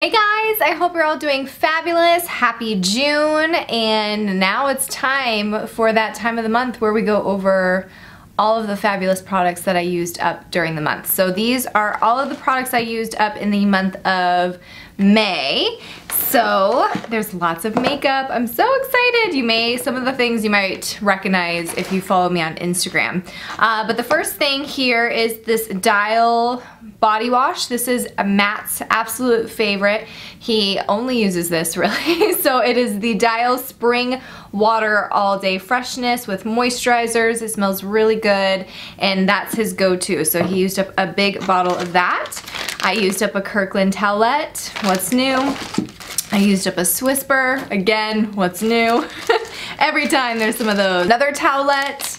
Hey guys, I hope you're all doing fabulous. Happy June, and now it's time for that time of the month where we go over all of the fabulous products that I used up during the month. So these are all of the products I used up in the month of May. So there's lots of makeup. I'm so excited. Some of the things you might recognize if you follow me on Instagram. But the first thing here is this Dial body wash. This is Matt's absolute favorite. He only uses this really. So it is the Dial Spring Water All Day Freshness with moisturizers. It smells really good, and that's his go-to. So he used up a big bottle of that. I used up a Kirkland towelette. What's new? I used up a Swisper. Again, what's new? Every time there's some of those. Another towelette.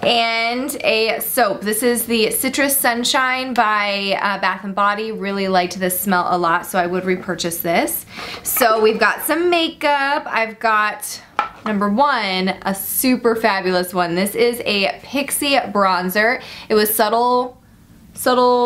And a soap. This is the Citrus Sunshine by Bath & Body. Really liked this smell a lot, so I would repurchase this. So we've got some makeup. I've got, number one, a super fabulous one. This is a Pixie bronzer. It was subtle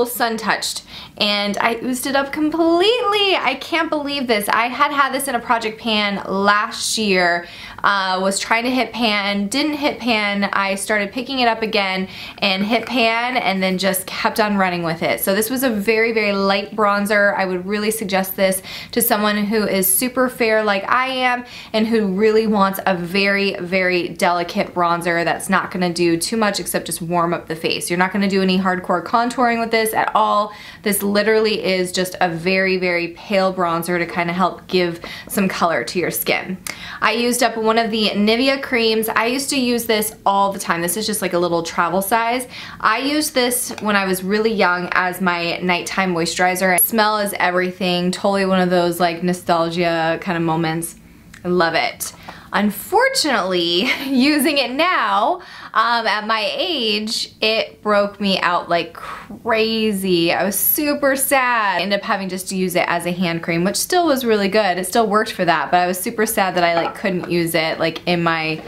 sun touched, and I oozed it up completely. I can't believe this. I had this in a project pan last year, was trying to hit pan, didn't hit pan. I started picking it up again and hit pan, and then just kept on running with it. So this was a very, very light bronzer. I would really suggest this to someone who is super fair like I am and who really wants a very, very delicate bronzer that's not gonna do too much except just warm up the face. You're not gonna do any hardcore contouring with this at all. This literally is just a very, very pale bronzer to kind of help give some color to your skin. I used up one of the Nivea creams. I used to use this all the time. This is just like a little travel size. I used this when I was really young as my nighttime moisturizer. Smell is everything. Totally one of those like nostalgia kind of moments. I love it. Unfortunately, using it now, at my age, it broke me out like crazy. I was super sad. I ended up having just to use it as a hand cream, which still was really good. It still worked for that, but I was super sad that I like couldn't use it like in my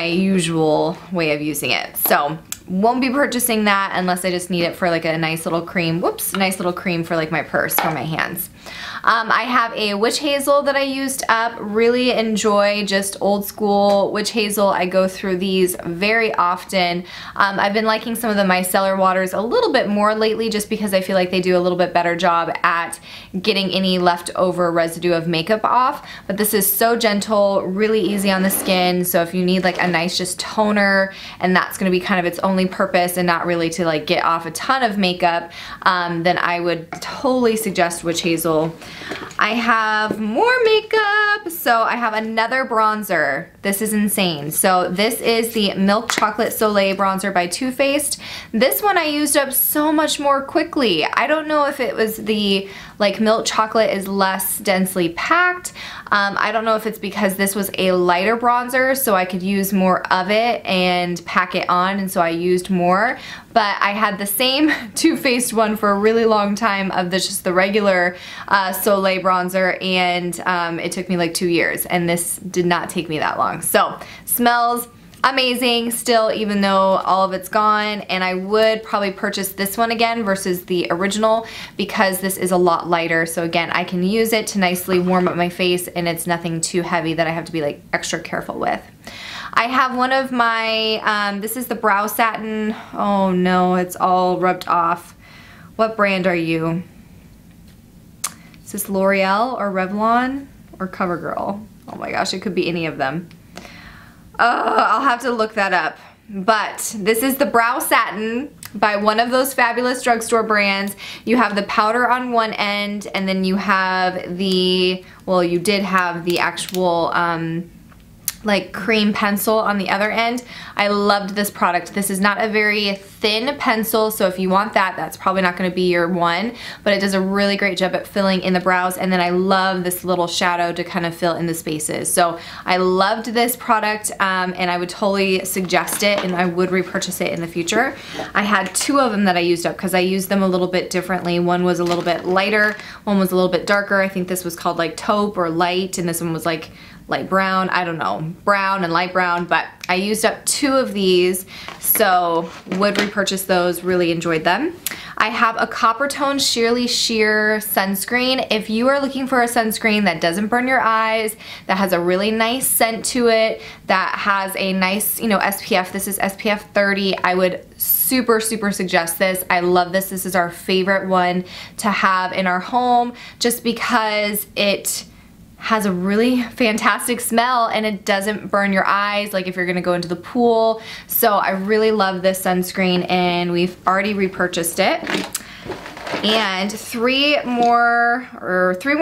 usual way of using it. So won't be purchasing that unless I just need it for like a nice little cream. Whoops, nice little cream for like my purse for my hands. I have a witch hazel that I used up. Really enjoy just old school witch hazel. I go through these very often. I've been liking some of the micellar waters a little bit more lately just because I feel like they do a little bit better job at getting any leftover residue of makeup off. But this is so gentle, really easy on the skin. So if you need like a nice just toner and that's gonna be kind of its only purpose and not really to like get off a ton of makeup, then I would totally suggest witch hazel. I have more makeup. So I have another bronzer. This is insane. So this is the Milk Chocolate Soleil bronzer by Too Faced. This one I used up so much more quickly. I don't know if it was the like milk chocolate is less densely packed. I don't know if it's because this was a lighter bronzer so I could use more of it and pack it on, and so I used more. But I had the same Too Faced one for a really long time of just the regular Soleil bronzer, and it took me like 2 years, and this did not take me that long. So smells amazing still, even though all of it's gone, and I would probably purchase this one again versus the original because this is a lot lighter. So again, I can use it to nicely warm up my face, and it's nothing too heavy that I have to be like extra careful with. I have one of my, this is the Brow Satin. Oh no, it's all rubbed off. What brand are you? Is this L'Oreal or Revlon or Covergirl? Oh my gosh, it could be any of them. I'll have to look that up. But this is the Brow Satin by one of those fabulous drugstore brands. You have the powder on one end, and then you have the, well, you did have the actual like cream pencil on the other end. I loved this product. This is not a very thin pencil, so if you want that, that's probably not going to be your one, but it does a really great job at filling in the brows, and then I love this little shadow to kind of fill in the spaces. So I loved this product, and I would totally suggest it, and I would repurchase it in the future. I had two of them that I used up because I used them a little bit differently. One was a little bit lighter, one was a little bit darker. I think this was called like taupe or light, and this one was like light brown. I don't know, brown and light brown, but I used up 2 of these, so would repurchase those, really enjoyed them. I have a Copper Tone Sheerly Sheer sunscreen. If you are looking for a sunscreen that doesn't burn your eyes, that has a really nice scent to it, that has a nice, SPF, this is SPF 30, I would super suggest this. I love this. This is our favorite one to have in our home just because it has a really fantastic smell and it doesn't burn your eyes like if you're gonna go into the pool. So I really love this sunscreen and we've already repurchased it. And 3 more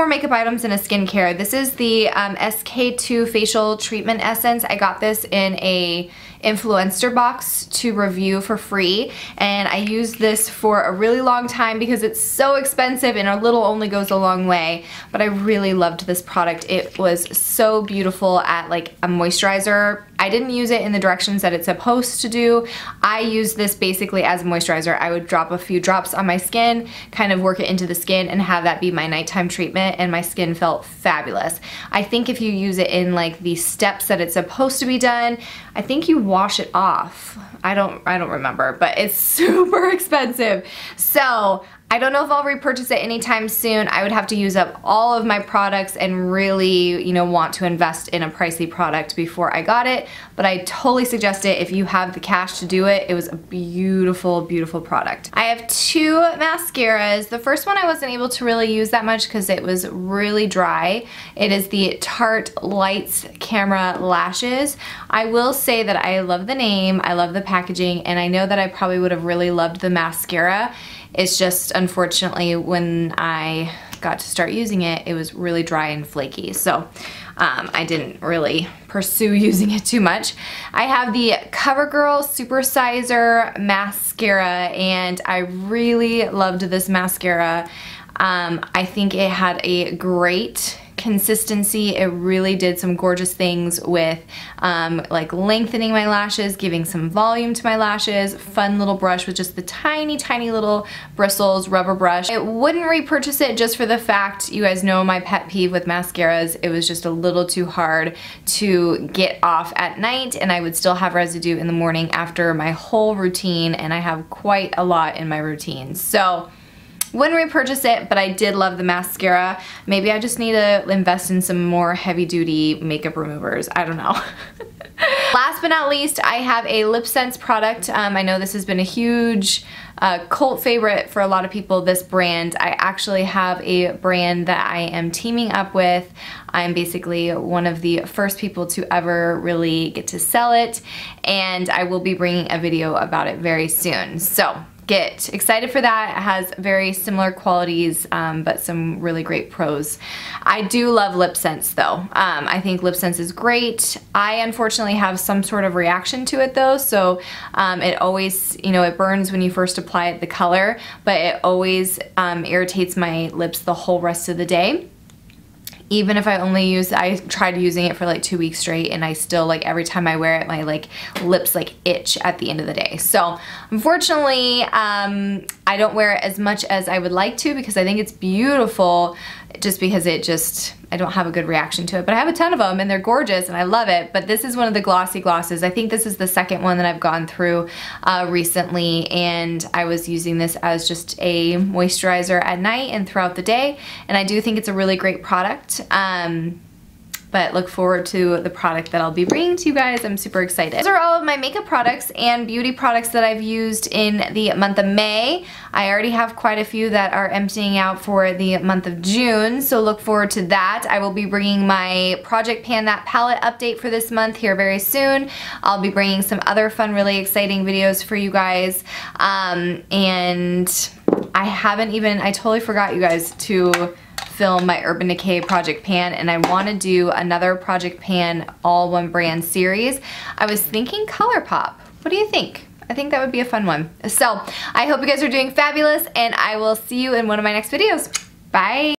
makeup items in a skincare. This is the SK2 Facial Treatment Essence. I got this in a influencer box to review for free, and I used this for a really long time because it's so expensive and a little only goes a long way, but I really loved this product. It was so beautiful at like a moisturizer. I didn't use it in the directions that it's supposed to do. I use this basically as a moisturizer. I would drop a few drops on my skin, kind of work it into the skin and have that be my nighttime treatment, and my skin felt fabulous. I think if you use it in like the steps that it's supposed to be done, I think you wash it off. I don't remember, but it's super expensive. So I don't know if I'll repurchase it anytime soon. I would have to use up all of my products and really, want to invest in a pricey product before I got it. But I totally suggest it if you have the cash to do it. It was a beautiful product. I have 2 mascaras. The first one I wasn't able to really use that much because it was really dry. It is the Tarte Lights Camera Lashes. I will say that I love the name, I love the packaging, and I know that I probably would have really loved the mascara. It's just, unfortunately, when I got to start using it, it was really dry and flaky. So I didn't really pursue using it too much. I have the Covergirl Supersizer Mascara, and I really loved this mascara. I think it had a great consistency. It really did some gorgeous things with like lengthening my lashes, giving some volume to my lashes. Fun little brush with just the tiny little bristles, rubber brush. I wouldn't repurchase it just for the fact, you guys know my pet peeve with mascaras, it was just a little too hard to get off at night, and I would still have residue in the morning after my whole routine, and I have quite a lot in my routine. So wouldn't repurchase it, but I did love the mascara. Maybe I just need to invest in some more heavy-duty makeup removers. I don't know. Last but not least, I have a Lip Sense product. I know this has been a huge cult favorite for a lot of people, this brand. I actually have a brand that I am teaming up with. I'm basically one of the first people to ever really get to sell it, and I will be bringing a video about it very soon. So get excited for that. It has very similar qualities, but some really great pros. I do love Lip Sense though. I think Lip Sense is great. I unfortunately have some sort of reaction to it though, so it always, it burns when you first apply it, the color, but it always irritates my lips the whole rest of the day. Even if I tried using it for like 2 weeks straight, and I still, like, every time I wear it, my lips itch at the end of the day. So unfortunately, I don't wear it as much as I would like to because I think it's beautiful, just because I don't have a good reaction to it. But I have a ton of them and they're gorgeous and I love it. But this is one of the glossy glosses. I think this is the second one that I've gone through recently, and I was using this as just a moisturizer at night and throughout the day, and I do think it's a really great product. But look forward to the product that I'll be bringing to you guys. I'm super excited. Those are all of my makeup products and beauty products that I've used in the month of May. I already have quite a few that are emptying out for the month of June, so look forward to that. I will be bringing my Project Pan That palette update for this month here very soon. I'll be bringing some other fun, really exciting videos for you guys. And I totally forgot, you guys, to film my Urban Decay Project Pan, and I want to do another Project Pan all one brand series. I was thinking Colourpop. What do you think? I think that would be a fun one. So I hope you guys are doing fabulous, and I will see you in one of my next videos. Bye!